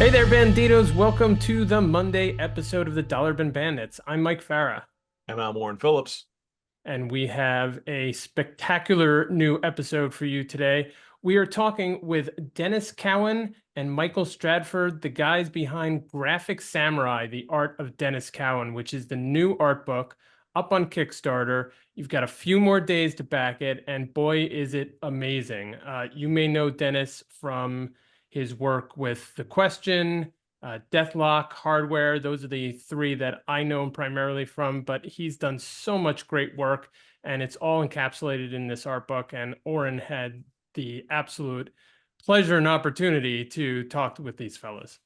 Hey there, Banditos. Welcome to the Monday episode of the Dollar Bin Bandits. I'm Mike Farah. And I'm Warren Phillips. And we have a spectacular new episode for you today. We are talking with Denys Cowan and Michael Stadford, the guys behind Graphic Samurai, the Art of Denys Cowan, which is the new art book up on Kickstarter. You've got a few more days to back it, and boy, is it amazing. You may know Denys from his work with The Question, Deathlok, Hardware. Those are the three that I know him primarily from, but he's done so much great work, and it's all encapsulated in this art book. And Oren had the absolute pleasure and opportunity to talk with these fellas.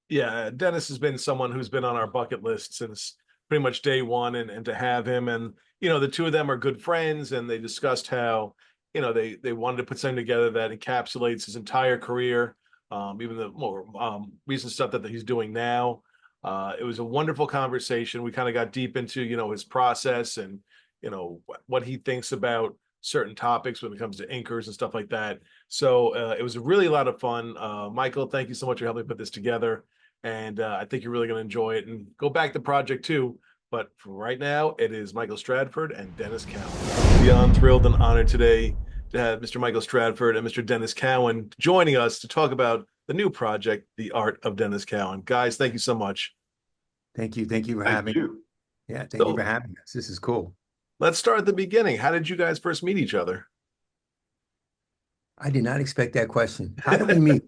Yeah, Denys has been someone who's been on our bucket list since pretty much day one, and to have him, and the two of them are good friends, and they discussed how they wanted to put something together that encapsulates his entire career, even the more recent stuff that he's doing now. It was a wonderful conversation. We kind of got deep into his process, and what he thinks about certain topics when it comes to inkers and stuff like that. So it was really a lot of fun. Michael, thank you so much for helping put this together. And I think you're really going to enjoy it and go back to project too. But for right now, it is Michael Stadford and Denys Cowan. Beyond thrilled and honored today to have Mr. Michael Stadford and Mr. Denys Cowan joining us to talk about the new project, The Art of Denys Cowan. Guys, thank you so much. Thank you. Thank you for having me. Yeah, thank you for having us. This is cool. Let's start at the beginning. How did you guys first meet each other? I did not expect that question. How did we meet?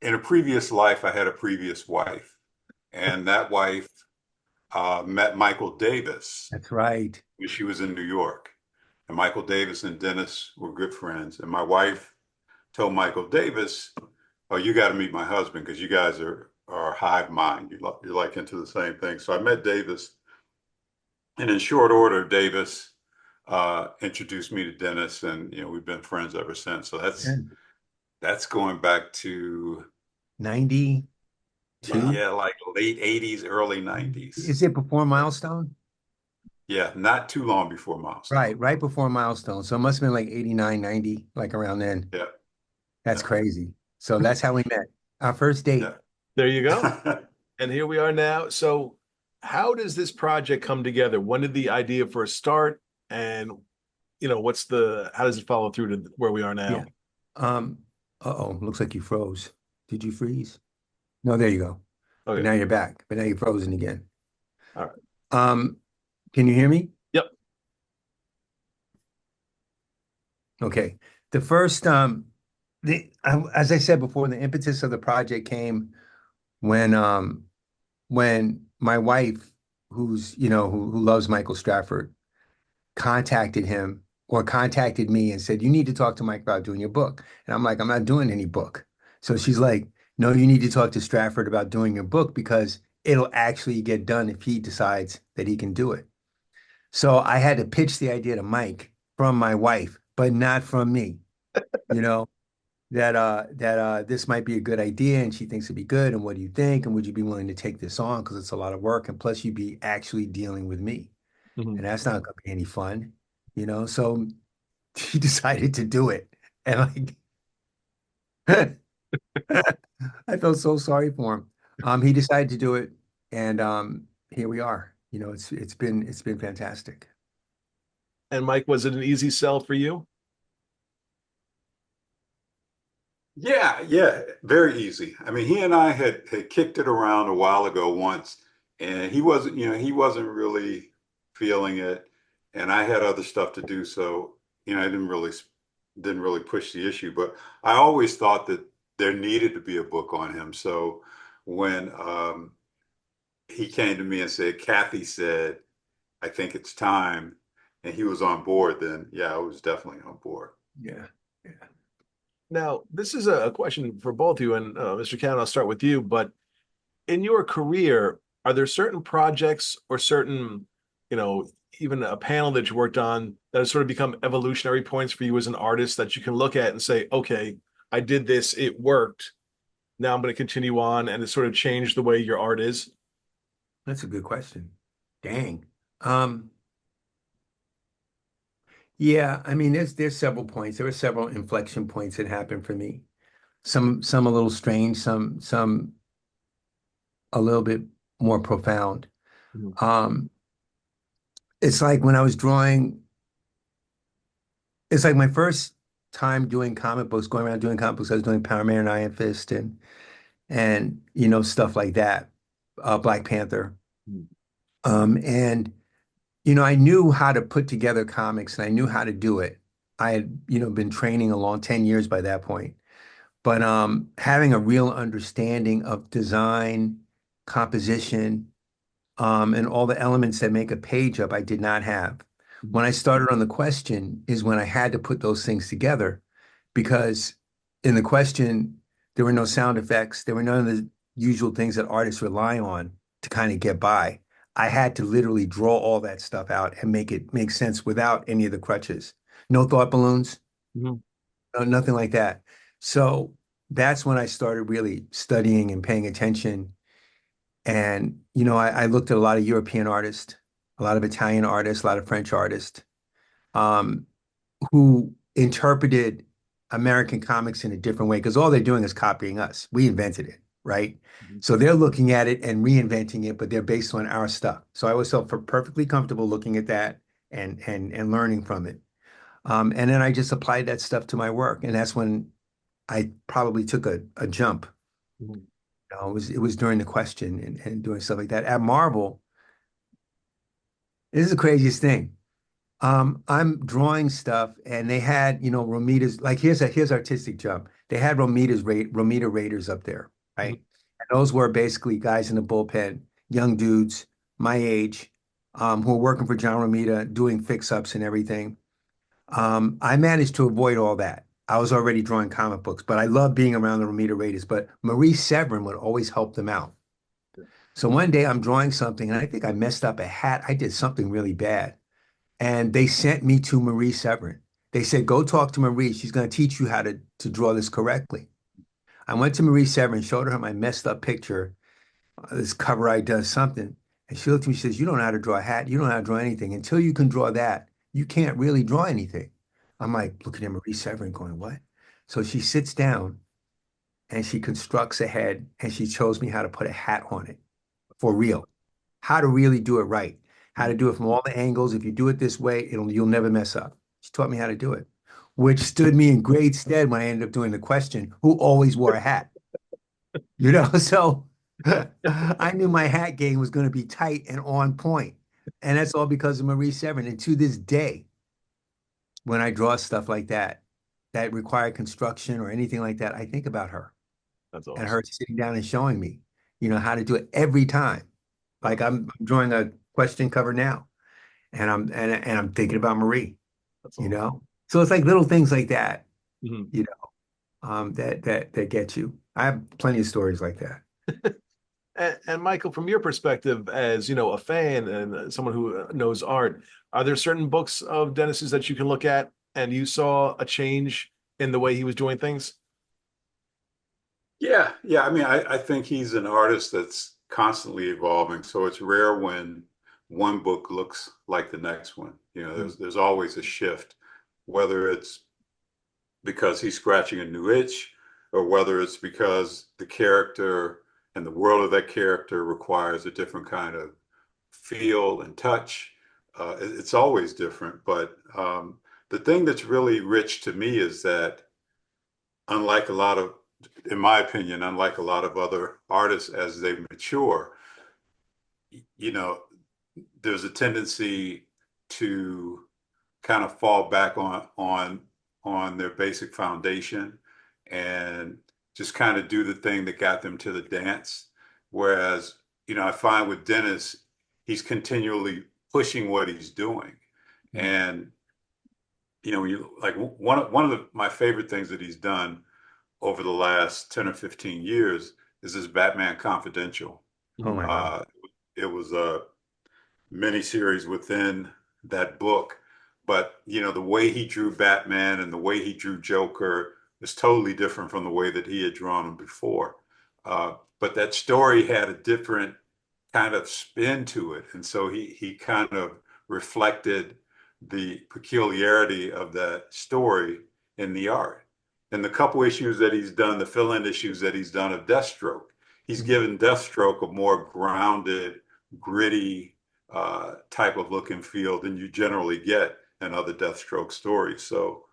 In a previous life, I had a previous wife, and that wife met Michael Davis. That's right. When she was in New York. And Michael Davis and Denys were good friends. And my wife told Michael Davis, "Oh, you got to meet my husband because you guys are hive mind. You're like into the same thing." So I met Davis. And in short order, Davis introduced me to Denys, and we've been friends ever since. So that's going back to 92. Yeah, like late 80s, early 90s. Is it before Milestone? Yeah, not too long before Milestone. Right before Milestone. So it must have been like 89, 90, like around then. Yeah. That's crazy. So that's how we met. Our first date. Yeah. There you go. And here we are now. So how does this project come together? When did the idea first start? And how does it follow through to where we are now? Yeah. Looks like you froze. Did you freeze? No, there you go. Okay. Now you're back, but now you're frozen again. All right. Can you hear me? Yep. Okay. The first, as I said before, the impetus of the project came when my wife, who loves Michael Stadford, contacted me and said, "You need to talk to Mike about doing your book." And I'm like, "I'm not doing any book." So she's like, "No, you need to talk to Stadford about doing your book because it'll actually get done if he decides that he can do it." So I had to pitch the idea to Mike from my wife, but not from me, that this might be a good idea and she thinks it'd be good. And what do you think? And would you be willing to take this on? Because it's a lot of work. And plus you'd be actually dealing with me. Mm-hmm. And that's not going to be any fun, So he decided to do it. And I felt so sorry for him. He decided to do it. And here we are. It's been fantastic. And Mike, was it an easy sell for you? Yeah, very easy. I mean, he and I had kicked it around a while ago once, and he wasn't really feeling it, and I had other stuff to do, so I didn't really push the issue. But I always thought that there needed to be a book on him. So when he came to me and said, "Kathy said, I think it's time," and he was on board, then yeah, I was definitely on board. Yeah. Now, this is a question for both of you, and Mr. Cowan, I'll start with you. But in your career, are there certain projects or certain, even a panel that you worked on that has sort of become evolutionary points for you as an artist that you can look at and say, "Okay, I did this, it worked. Now I'm going to continue on," and it sort of changed the way your art is? That's a good question. Dang. Yeah, I mean, there's several points. There were several inflection points that happened for me. Some a little strange, some a little bit more profound. Mhm. It's like when I was drawing, it's like my first time doing comic books, going around doing comic books. I was doing Power Man and Iron Fist and stuff like that, Black Panther. Mhm. And I knew how to put together comics and I knew how to do it. I had, been training a long 10 years by that point. But having a real understanding of design, composition, and all the elements that make a page up, I did not have. When I started on the question is when I had to put those things together because in the question, there were no sound effects. There were none of the usual things that artists rely on to kind of get by. I had to literally draw all that stuff out and make it make sense without any of the crutches. No thought balloons, Mhm. no, nothing like that. So that's when I started really studying and paying attention. And, I looked at a lot of European artists, a lot of Italian artists, a lot of French artists, um, who interpreted American comics in a different way because all they're doing is copying us. We invented it, right? Mhm. So they're looking at it and reinventing it, but they're based on our stuff. So I always felt perfectly comfortable looking at that and learning from it. And then I just applied that stuff to my work, and that's when I probably took a jump. Mhm. It was during the question and doing stuff like that. At Marvel, this is the craziest thing. I'm drawing stuff, and they had, Romita's like here's artistic jump. They had Romita Raiders up there, Mhm. right? And those were basically guys in the bullpen, young dudes, my age, who were working for John Romita, doing fix-ups and everything. I managed to avoid all that. I was already drawing comic books, but I love being around the Romita Raiders. But Marie Severin would always help them out. So one day I'm drawing something, and I think I messed up a hat. I did something really bad. And they sent me to Marie Severin. They said, go talk to Marie. She's going to teach you how to draw this correctly. I went to Marie Severin, showed her my messed up picture, this cover I done something. And she looked at me, she says, you don't know how to draw a hat. You don't know how to draw anything. Until you can draw that, you can't really draw anything. I'm like looking at Marie Severin going, what? So she sits down and she constructs a head and she shows me how to put a hat on it for real, how to really do it right, how to Mhm. do it from all the angles. If you do it this way, you'll never mess up. She taught me how to do it, which stood me in great stead when I ended up doing the question, who always wore a hat, So I knew my hat game was going to be tight and on point. And that's all because of Marie Severin. And to this day, when I draw stuff like that require construction or anything like that, I think about her That's and awesome. her sitting down and showing me, how to do it every time. Like Wow. I'm drawing a question cover now, and I'm thinking about Marie, That's you awesome. know. So it's like little things like that, Mhm. that get you. I have plenty of stories like that. And Michael, from your perspective as, a fan and someone who knows art, are there certain books of Dennis's that you can look at and you saw a change in the way he was doing things? Yeah, yeah. I mean, I think he's an artist that's constantly evolving. So it's rare when one book looks like the next one. Mhm. There's always a shift, whether it's because he's scratching a new itch, or whether it's because the character and the world of that character requires a different kind of feel and touch. It's always different. But the thing that's really rich to me is that, unlike a lot of, in my opinion, unlike a lot of other artists as they mature, you know, there's a tendency to kind of fall back on their basic foundation and just kind of do the thing that got them to the dance. Whereas, I find with Dennis, he's continually pushing what he's doing. Mhm. And, when you like one of my favorite things that he's done over the last 10 or 15 years is this Batman Confidential. Oh Mhm. my God. It was a miniseries within that book. But the way he drew Batman and the way he drew Joker is totally different from the way that he had drawn them before. But that story had a different kind of spin to it, and so he kind of reflected the peculiarity of that story in the art. in the couple issues that he's done, the fill-in issues that he's done of Deathstroke, he's given Deathstroke a more grounded, gritty type of look and feel than you generally get in other Deathstroke stories. So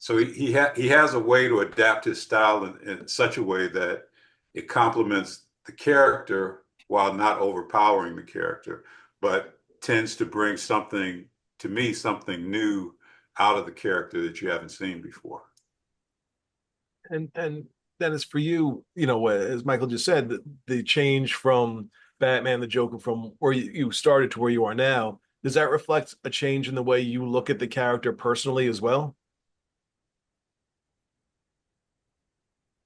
he has a way to adapt his style in such a way that it complements the character while not overpowering the character, but tends to bring something, to me, something new out of the character that you haven't seen before. And Dennis, for you, as Michael just said, the change from Batman the Joker from where you started to where you are now, does that reflect a change in the way you look at the character personally as well?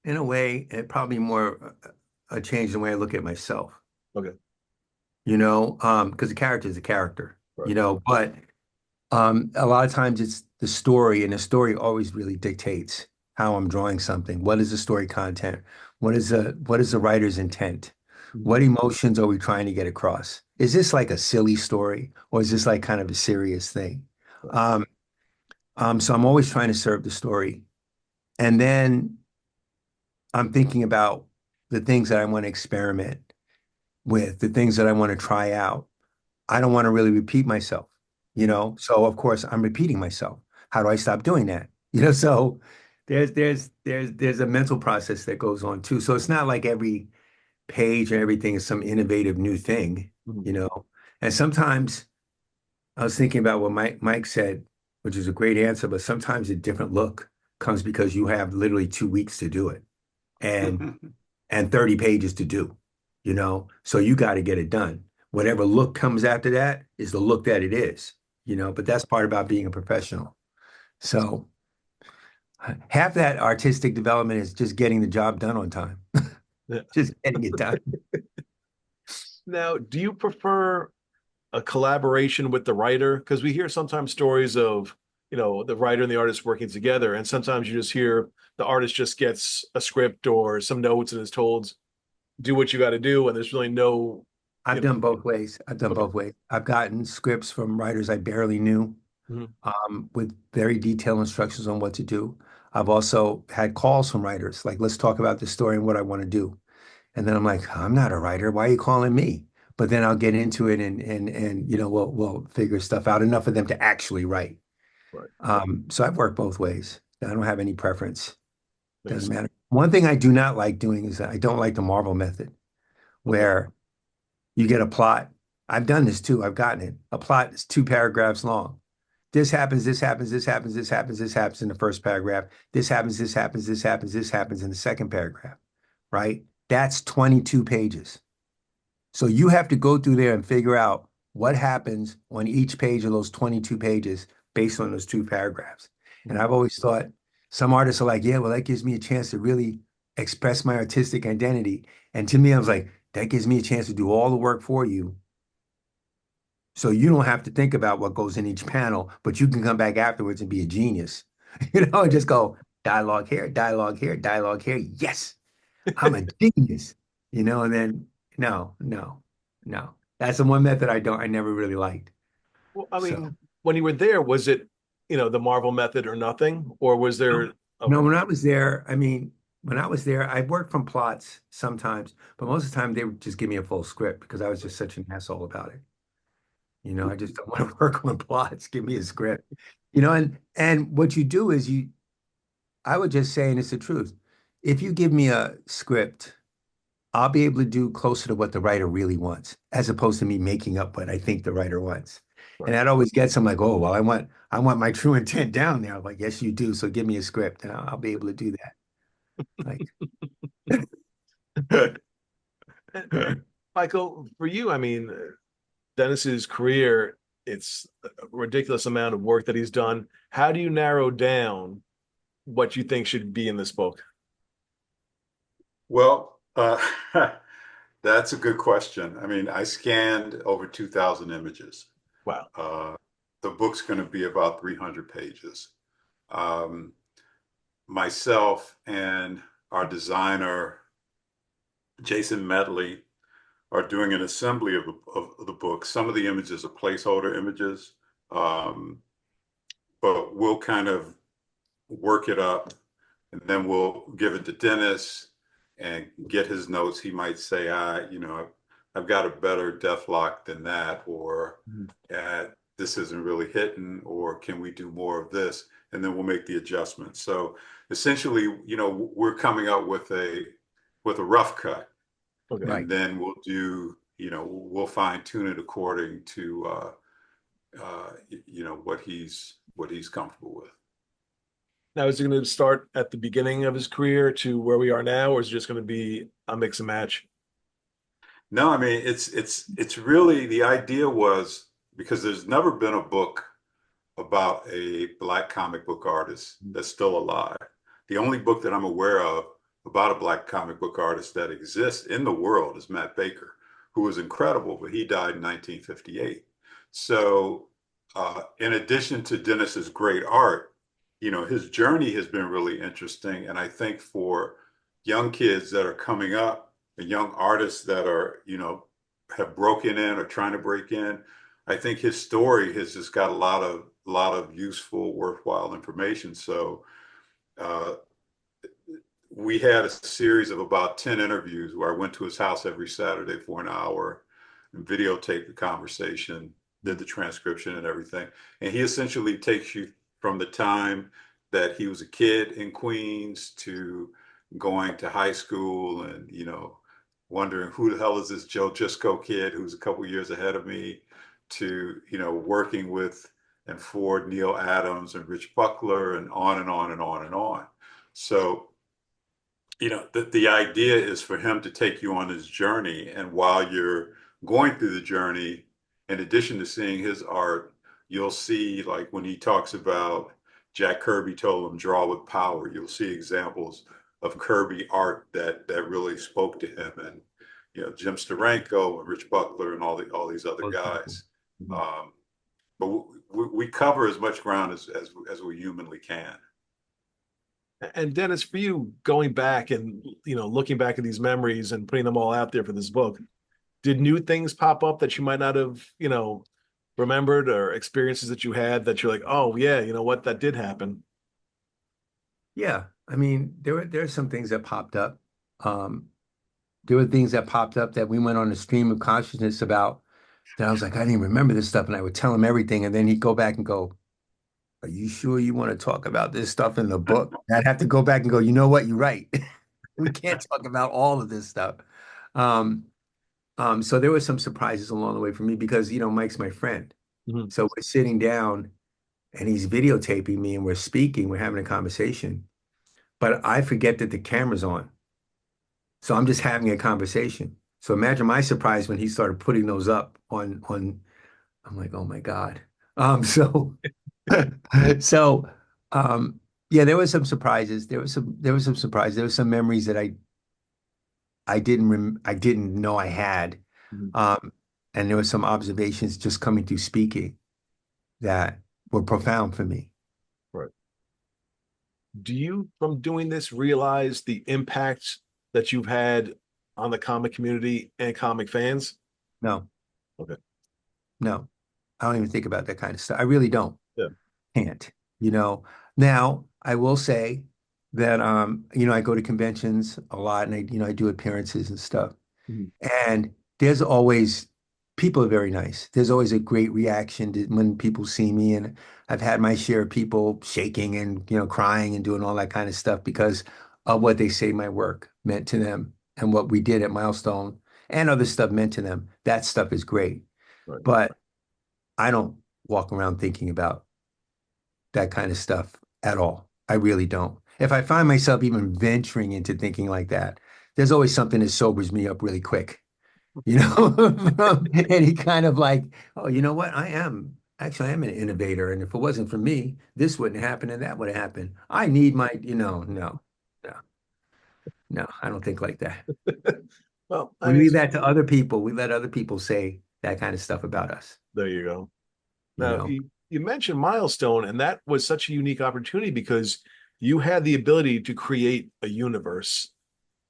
In a way, it probably more a change in the way I look at myself. Okay. Because the character is a character, Right. but a lot of times it's the story, and the story always really dictates how I'm drawing something. What is the story content? What is the writer's intent? What emotions are we trying to get across? Is this like a silly story, or is this like kind of a serious thing? Right. So I'm always trying to serve the story. And then I'm thinking about the things that I want to experiment with, the things that I want to try out. I don't want to really repeat myself, So of course I'm repeating myself. How do I stop doing that? So there's a mental process that goes on too. So it's not like every page and everything is some innovative new thing, And sometimes I was thinking about what Mike said, which is a great answer, but sometimes a different look comes because you have literally 2 weeks to do it and 30 pages to do, So you got to get it done. Whatever look comes after that is the look that it is, but that's part about being a professional. So half that artistic development is just getting the job done on time, Yeah. just getting it done. Now, do you prefer a collaboration with the writer? Because we hear sometimes stories of, the writer and the artist working together, and sometimes you just hear the artist just gets a script or some notes and is told, do what you got to do, and there's really no. I've done both ways. I've gotten scripts from writers I barely knew, with very detailed instructions on what to do. I've also had calls from writers, like, let's talk about the story and what I want to do. And then I'm like, I'm not a writer. Why are you calling me? But then I'll get into it and we'll figure stuff out enough for them to actually write. Right. So I've worked both ways. I don't have any preference. Makes Doesn't matter. One thing I do not like doing is I don't like the Marvel method, where you get a plot. I've done this too. I've gotten it. A plot is 2 paragraphs long. This happens, this happens, this happens, this happens, this happens in the first paragraph. This happens, this happens, this happens, this happens in the second paragraph, right? That's 22 pages. So you have to go through there and figure out what happens on each page of those 22 pages based on those 2 paragraphs. And I've always thought some artists are like, yeah, well, that gives me a chance to really express my artistic identity. And to me, I was like, that gives me a chance to do all the work for you. So you don't have to think about what goes in each panel, but you can come back afterwards and be a genius, and just go dialogue here, dialogue here, dialogue here. Yes, I'm a genius, and then no. That's the one method I never really liked. Well, I mean, when you were there, was it, the Marvel method or nothing, or was there? No, when I was there, I worked from plots sometimes, but most of the time they would just give me a full script because I was just such an asshole about it. I just don't want to work on plots. Give me a script. And what you do is I would just say, and it's the truth, if you give me a script, I'll be able to do closer to what the writer really wants, as opposed to me making up what I think the writer wants. Right. And that always gets them like, oh, well, I want my true intent down there. I'm like, yes, you do. So give me a script and I'll be able to do that. Like, Michael, for you, I mean, Dennis's career, it's a ridiculous amount of work that he's done. How do you narrow down what you think should be in this book? Well, that's a good question. I mean, I scanned over 2,000 images. Wow. The book's going to be about 300 pages. Myself and our designer, Jason Medley, are doing an assembly of the book. Some of the images are placeholder images, but we'll kind of work it up and then we'll give it to Dennis and get his notes. He might say, I've got a better Deathlok than that, or this isn't really hitting, or can we do more of this? And then we'll make the adjustments. So essentially, we're coming up with a rough cut, Okay. and then we'll do, we'll fine tune it according to what he's comfortable with. Now, is it going to start at the beginning of his career to where we are now, or is it just going to be a mix and match? No, I mean, it's really, the idea was, because there's never been a book about a Black comic book artist that's still alive. The only book that I'm aware of about a Black comic book artist that exists in the world is Matt Baker, who was incredible, but he died in 1958. So in addition to Dennis's great art, his journey has been really interesting. And I think for young kids that are coming up and young artists that are, have broken in or trying to break in, I think his story has just got a lot of useful, worthwhile information. So we had a series of about 10 interviews where I went to his house every Saturday for an hour and videotaped the conversation, did the transcription and everything. And he essentially takes you from the time that he was a kid in Queens to going to high school and, wondering who the hell is this Joe Gisco kid who's a couple years ahead of me, to, working with and for Neil Adams and Rich Buckler, and on and on and on and on. So, the idea is for him to take you on his journey. And while you're going through the journey, in addition to seeing his art, you'll see, like when he talks about Jack Kirby told him draw with power, you'll see examples of Kirby art that really spoke to him, and Jim Steranko and Rich Buckler and all these other guys. But we cover as much ground as we humanly can. And Dennis, for you, going back and looking back at these memories and putting them all out there for this book, did new things pop up that you might not have remembered, or experiences that you had that you're like, oh yeah, you know what, that did happen? Yeah, I mean, there are some things that popped up. There were things that popped up that we went on a stream of consciousness about, that I was like, I didn't even remember this stuff, and I would tell him everything, and then he'd go back and go, are you sure you want to talk about this stuff in the book? And I'd have to go back and go, you know what, you're right. We can't talk about all of this stuff. So there were some surprises along the way for me, because Mike's my friend. So we're sitting down and he's videotaping me, and we're speaking, we're having a conversation, but I forget that the camera's on. So I'm just having a conversation. So imagine my surprise when he started putting those up on, I'm like, oh my God. So yeah, there were some surprises. There was some surprises. There were some memories that I didn't know I had. And there were some observations just coming through speaking that were profound for me. Right. Do you, from doing this, realize the impact that you've had on the comic community and comic fans? No. Okay. No, I don't even think about that kind of stuff. I really don't. Yeah. Can't. Now I will say that I go to conventions a lot, and I do appearances and stuff. And there's always, people are very nice. There's always a great reaction when people see me, and I've had my share of people shaking and crying and doing all that kind of stuff because of what they say my work meant to them, and what we did at Milestone and other stuff meant to them. That stuff is great. Right. But I don't walk around thinking about that kind of stuff at all. I really don't. If I find myself even venturing into thinking like that, there's always something that sobers me up really quick, any kind of like, oh, you know what? I am an innovator. And if it wasn't for me, this wouldn't happen and that would happen. I need my, no, I don't think like that. Well, We leave that to other people. We let other people say that kind of stuff about us. There you go. Now, you mentioned Milestone, and that was such a unique opportunity because you had the ability to create a universe,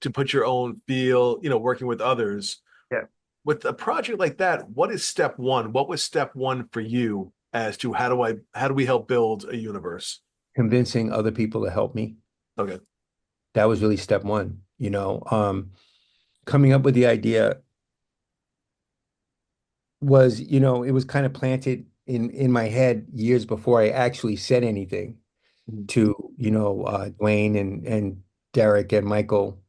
to put your own feel, working with others. Yeah. With a project like that, what is step one? What was step one for you as to how do we help build a universe? Convincing other people to help me. Okay. That was really step one, coming up with the idea was, it was kind of planted in my head years before I actually said anything Mhm. to, Dwayne and Derek and Michael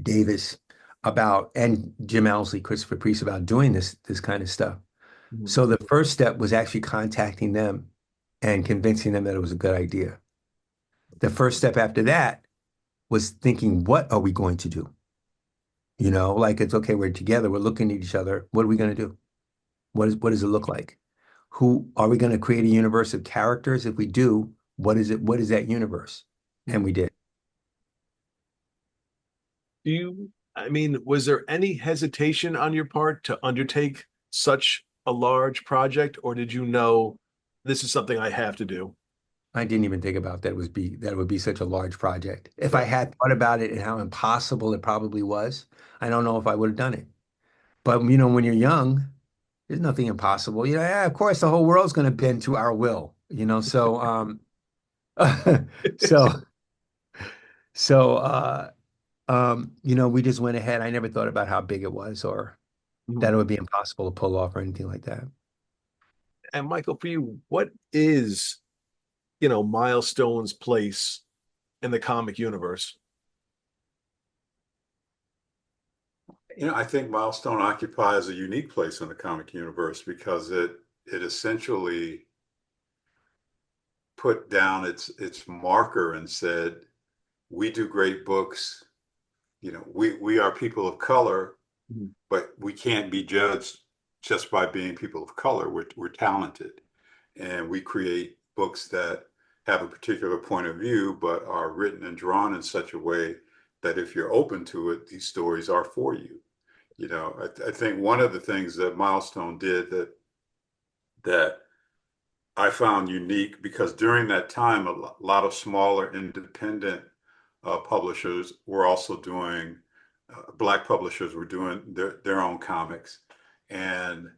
Davis about, and Jim Owsley, Christopher Priest, about doing this kind of stuff. Mhm. So the first step was actually contacting them and convincing them that it was a good idea. The first step after that was thinking, what are we going to do? Like it's okay, we're together, we're looking at each other. What are we going to do? What does it look like? Who are we going to create a universe of characters? If we do, what is it? What is that universe? And we did. I mean, was there any hesitation on your part to undertake such a large project, or did you know this is something I have to do? I didn't even think about that that it would be such a large project. If I Yeah. had thought about it and how impossible it probably was, I don't know if I would have done it. But when you're young, there's nothing impossible. Yeah, of course the whole world's going to bend to our will, so so so we just went ahead. I never thought about how big it was or that it would be impossible to pull off or anything like that. And Michael, for you, what is, Milestone's place in the comic universe? I think Milestone occupies a unique place in the comic universe because it essentially put down its marker and said, we do great books. We are people of color, Mhm. but we can't be judged just by being people of color. We're talented, and we create books that have a particular point of view, but are written and drawn in such a way that if you're open to it, these stories are for you. I think one of the things that Milestone did that I found unique, because during that time, a lot of smaller independent publishers were also doing, Black publishers were doing their own comics. And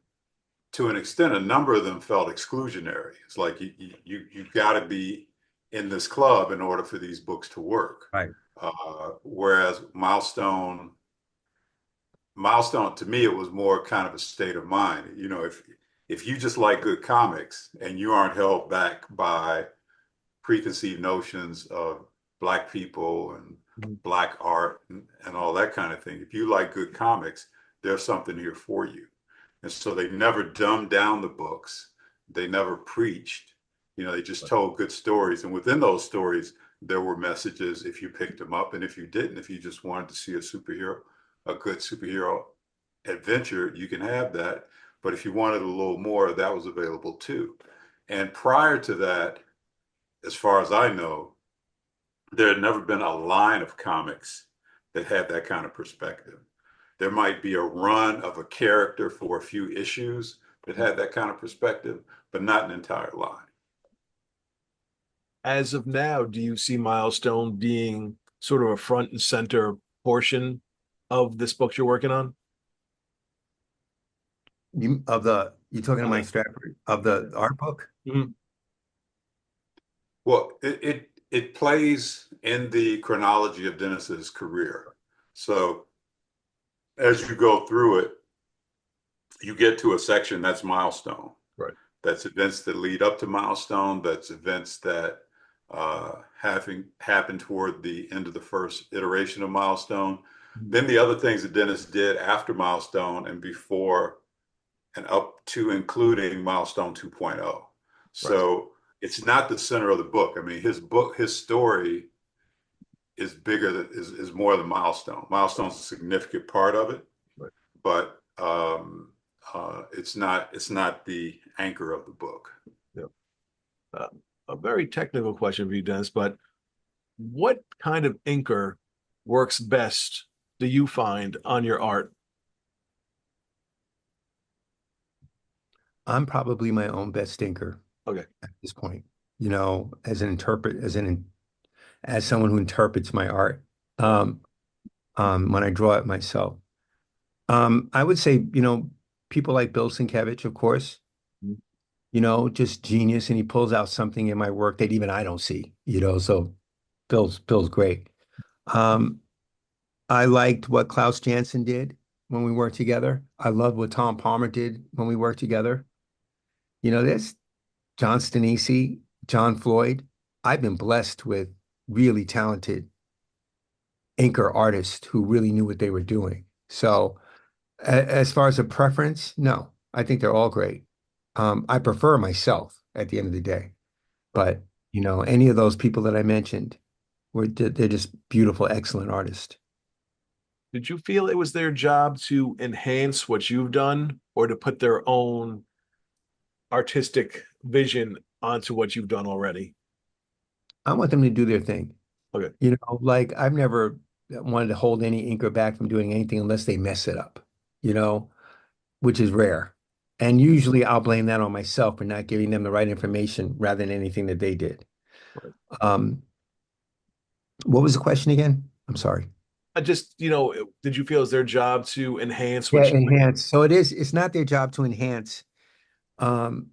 to an extent, a number of them felt exclusionary. It's like you've got to be in this club in order for these books to work. Right. Whereas Milestone, to me, it was more kind of a state of mind. If you just like good comics and you aren't held back by preconceived notions of Black people and Mhm. Black art and all that kind of thing, if you like good comics, there's something here for you. And so they never dumbed down the books. They never preached. They just told good stories. And within those stories, there were messages if you picked them up. And if you didn't, if you just wanted to see a good superhero adventure, you can have that. But if you wanted a little more, that was available too. And prior to that, as far as I know, there had never been a line of comics that had that kind of perspective. There might be a run of a character for a few issues that had that kind of perspective, but not an entire line. As of now, do you see Milestone being sort of a front and center portion of this book you're working on? You're talking to Mike Stradford of the art book? Mhm. Well, it plays in the chronology of Dennis's career. So as you go through it, you get to a section that's Milestone. Right. That's events that lead up to Milestone. That's events that having happened toward the end of the first iteration of Milestone. Then the other things that Dennis did after Milestone and before and up to including Milestone 2.0. So it's not the center of the book. I mean, his story is bigger than is more than Milestone. Milestone's a significant part of it, Right. but it's not the anchor of the book. Yeah. A very technical question for you, Dennis, but what kind of inker works best do you find on your art? I'm probably my own best thinker Okay. at this point, as someone who interprets my art, when I draw it myself. I would say, people like Bill Sienkiewicz, of course, Mhm. just genius, and he pulls out something in my work that even I don't see, so Bill's great. Um, I liked what Klaus Janson did when we worked together. I loved what Tom Palmer did when we worked together. There's John Stanisi, John Floyd. I've been blessed with really talented inker artists who really knew what they were doing. So as far as a preference, no, I think they're all great. I prefer myself at the end of the day, but any of those people that I mentioned they're just beautiful, excellent artists. Did you feel it was their job to enhance what you've done or to put their own artistic vision onto what you've done already? I want them to do their thing. Okay. Like I've never wanted to hold any inker back from doing anything unless they mess it up, you know, which is rare. And usually I'll blame that on myself for not giving them the right information rather than anything that they did. Right. What was the question again? I'm sorry. I just, did you feel it's their job to enhance Yeah, what you enhance. So it's not their job to enhance. Um,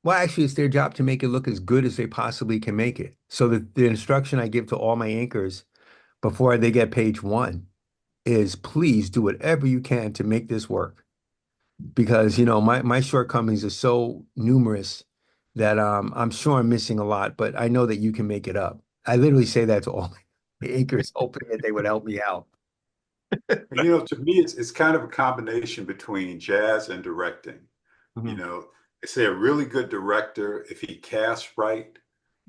well, actually, it's their job to make it look as good as they possibly can make it. So the instruction I give to all my anchors before they get page one is please do whatever you can to make this work. Because, my shortcomings are so numerous that I'm sure I'm missing a lot, but I know that you can make it up. I literally say that to all my anchors, hoping that they would help me out. To me, it's kind of a combination between jazz and directing. Mhm. They say a really good director, if he casts right,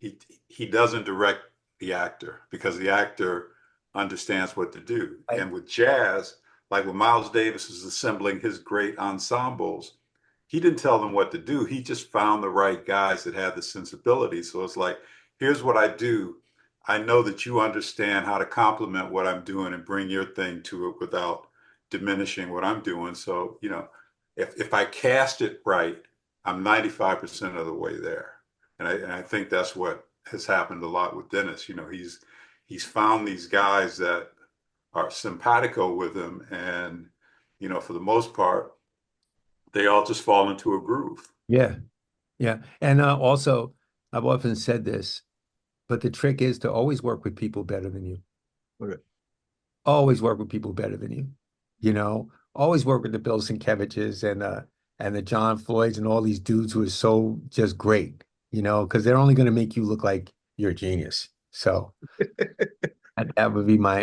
he doesn't direct the actor because the actor understands what to do. Right. And with jazz, like when Miles Davis was assembling his great ensembles, he didn't tell them what to do. He just found the right guys that had the sensibility. So it's like, here's what I do. I know that you understand how to complement what I'm doing and bring your thing to it without diminishing what I'm doing. So, if I cast it right, I'm 95% of the way there. And I think that's what has happened a lot with Denys. He's found these guys that are simpatico with him. And, for the most part, they all just fall into a groove. Yeah. Yeah. And also, I've often said this, but the trick is to always work with people better than you. Okay. Always work with people better than you. Always work with the Bill Sienkiewiczes and the John Floyds and all these dudes who are so just great, because they're only going to make you look like you're a genius. So that would be my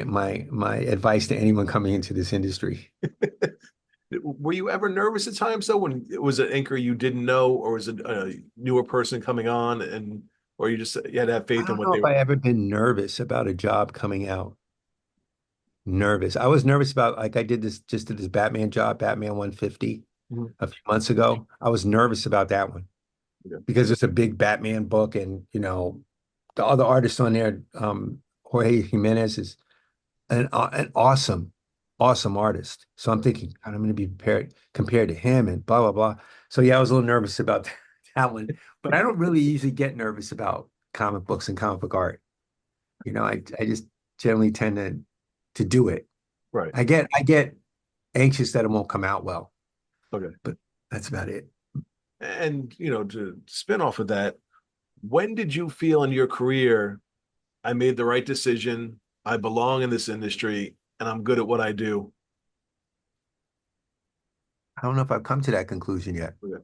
advice to anyone coming into this industry. Were you ever nervous at times though when it was an anchor you didn't know, or was it a newer person coming on, or you had to have I faith in don't what know they if were? I ever been nervous about a job coming out. Nervous. I was nervous about like I did this Batman job, Batman 150 Mhm. a few months ago. I was nervous about that one Okay. because it's a big Batman book and the other artist on there, Jorge Jimenez is an awesome artist. So I'm thinking, God, I'm going to be compared to him and blah blah blah. So yeah, I was a little nervous about that one, but I don't really usually get nervous about comic books and comic book art. I just generally tend to do it. Right. I get anxious that it won't come out well, Okay. but that's about it. And to spin off of that, when did you feel in your career, I made the right decision, I belong in this industry, and I'm good at what I do? I don't know if I've come to that conclusion yet. Okay.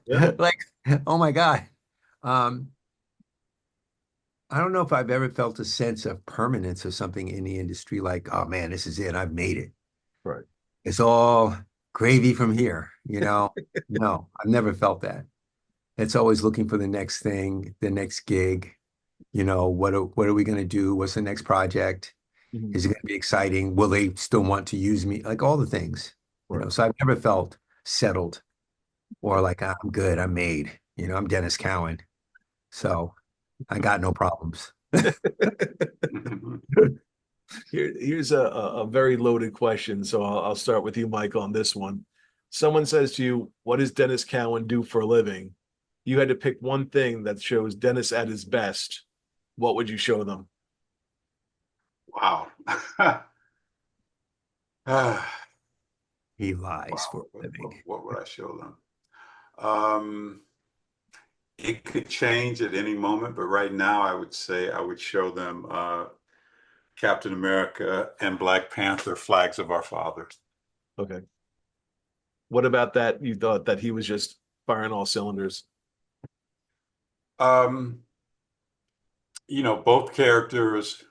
Yeah. Like, oh my God. Um, I don't know if I've ever felt a sense of permanence or something in the industry, like, oh man, this is it. I've made it. Right. It's all gravy from here, No, I've never felt that. It's always looking for the next thing, the next gig. What are we going to do? What's the next project? Mhm. Is it going to be exciting? Will they still want to use me? Like all the things, Right. So I've never felt settled or like I'm good, I'm made. I'm Denys Cowan, so I got no problems. Here's a very loaded question. So I'll start with you, Michael, on this one. Someone says to you, what does Denys Cowan do for a living? You had to pick one thing that shows Denys at his best. What would you show them? Wow. Ah, He lies wow. for a living. What would I show them? Um, it could change at any moment, but right now I would say I would show them Captain America and Black Panther, Flags of Our Father. Okay. What about that? You thought that he was just firing all cylinders? Um, both characters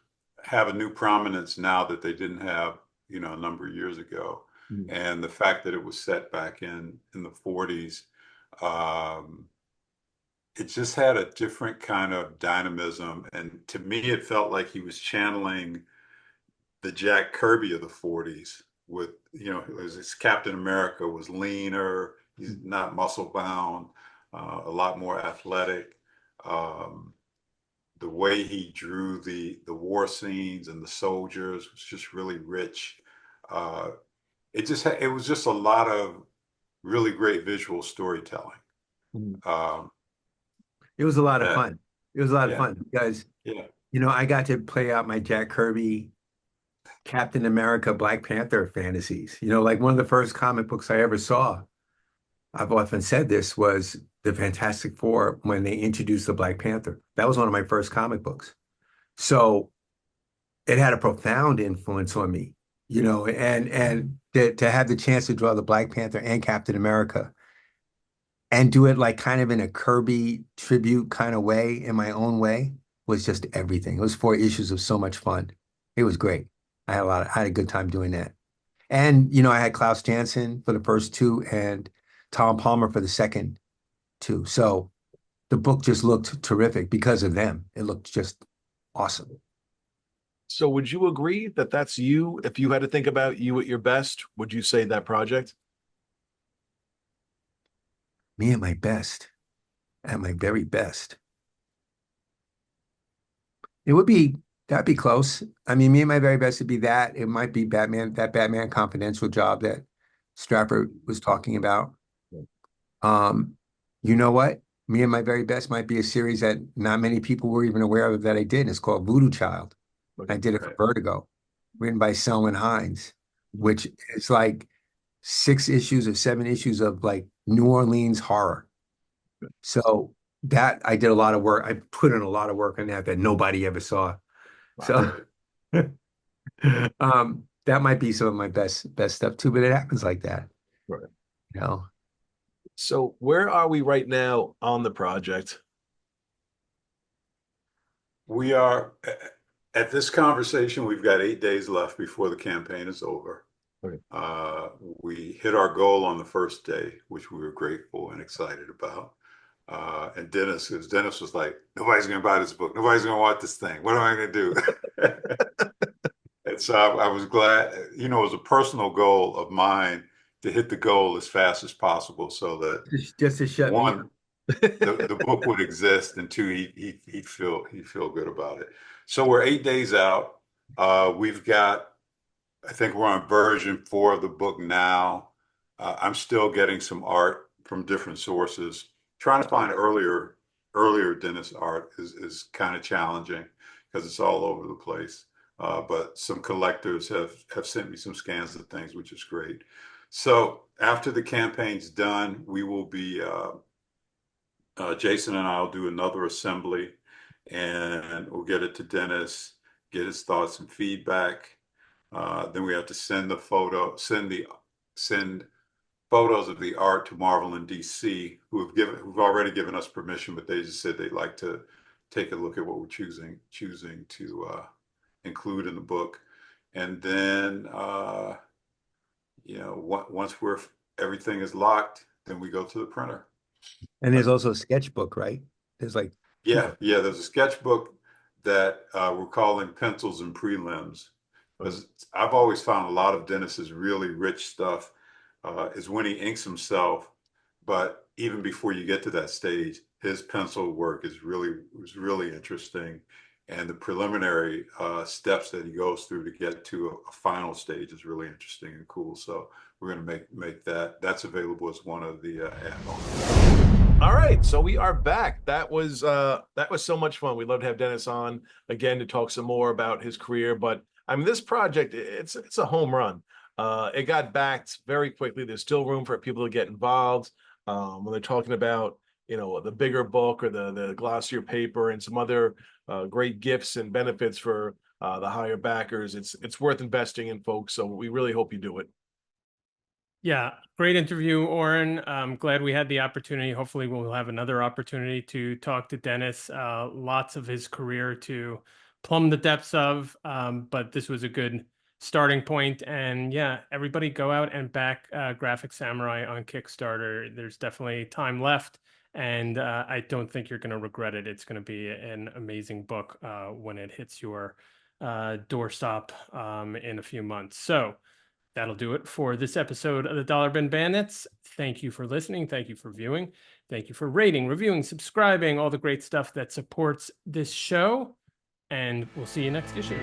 have a new prominence now that they didn't have, a number of years ago. Mm. And the fact that it was set back in the 40s, it just had a different kind of dynamism. And to me, it felt like he was channeling the Jack Kirby of the 40s with, his Captain America was leaner, he's not muscle bound, a lot more athletic. The way he drew the war scenes and the soldiers was just really rich. It was just a lot of really great visual storytelling. Mm. It was a lot of Yeah. fun. It was a lot of Yeah. fun because, Yeah. I got to play out my Jack Kirby, Captain America, Black Panther fantasies. Like one of the first comic books I ever saw, I've often said this, was the Fantastic Four when they introduced the Black Panther. That was one of my first comic books. So it had a profound influence on me, and to have the chance to draw the Black Panther and Captain America and do it like kind of in a Kirby tribute kind of way, in my own way, was just everything. It was 4 issues of so much fun. It was great. I had a good time doing that. And, I had Klaus Janson for the first two and Tom Palmer for the second two. So the book just looked terrific because of them. It looked just awesome. So would you agree that that's you? If you had to think about you at your best, would you say that project? Me at my best, at my very best. That'd be close. I mean, me at my very best would be that. It might be that Batman Confidential job that Stradford was talking about. You know what? Me at my very best might be a series that not many people were even aware of that I did. It's called Voodoo Child. I did it for Vertigo, written by Selwyn Hines, which is like 6 issues or 7 issues of like New Orleans horror. So that I did a lot of work. I put in a lot of work on that nobody ever saw. So that might be some of my best stuff too, but it happens like that. Right. You know. So where are we right now on the project? We are at this conversation, we've got 8 days left before the campaign is over. Okay. We hit our goal on the first day, which we were grateful and excited about. And Dennis was like, nobody's going to buy this book. Nobody's going to want this thing. What am I going to do? And so I was glad, it was a personal goal of mine to hit the goal as fast as possible so that just to shut one, me the book would exist, and two, he'd feel good about it. So we're 8 days out. We've got, I think we're on version 4 of the book now. I'm still getting some art from different sources. Trying to find earlier Denys art is kind of challenging because it's all over the place. But some collectors have sent me some scans of things, which is great. So after the campaign's done, we will be Jason and I will do another assembly, and we'll get it to Denys, get his thoughts and feedback. Then we have to send photos of the art to Marvel and DC, who've already given us permission, but they just said they'd like to take a look at what we're choosing to include in the book. And then once everything is locked, then we go to the printer. And there's also a sketchbook, right? There's like there's a sketchbook that we're calling Pencils and Prelims, because I've always found a lot of Denys's really rich stuff is when he inks himself, but even before you get to that stage, his pencil work was really interesting, and the preliminary steps that he goes through to get to a final stage is really interesting and cool. So we're going to make that's available as one of the add-ons. All right, so we are back. That was so much fun. We'd love to have Denys on again to talk some more about his career. But I mean, this project, it's a home run. It got backed very quickly. There's still room for people to get involved. When they're talking about the bigger book or the glossier paper and some other great gifts and benefits for the higher backers. It's worth investing in, folks. So we really hope you do it. Yeah, great interview, Oren. I'm glad we had the opportunity. Hopefully we'll have another opportunity to talk to Denys. Lots of his career to plumb the depths of, but this was a good starting point. And yeah, everybody go out and back Graphic Samurai on Kickstarter. There's definitely time left, and I don't think you're going to regret it. It's going to be an amazing book when it hits your doorstop in a few months. So that'll do it for this episode of the Dollar Bin Bandits. Thank you for listening. Thank you for viewing. Thank you for rating, reviewing, subscribing, all the great stuff that supports this show. And we'll see you next issue.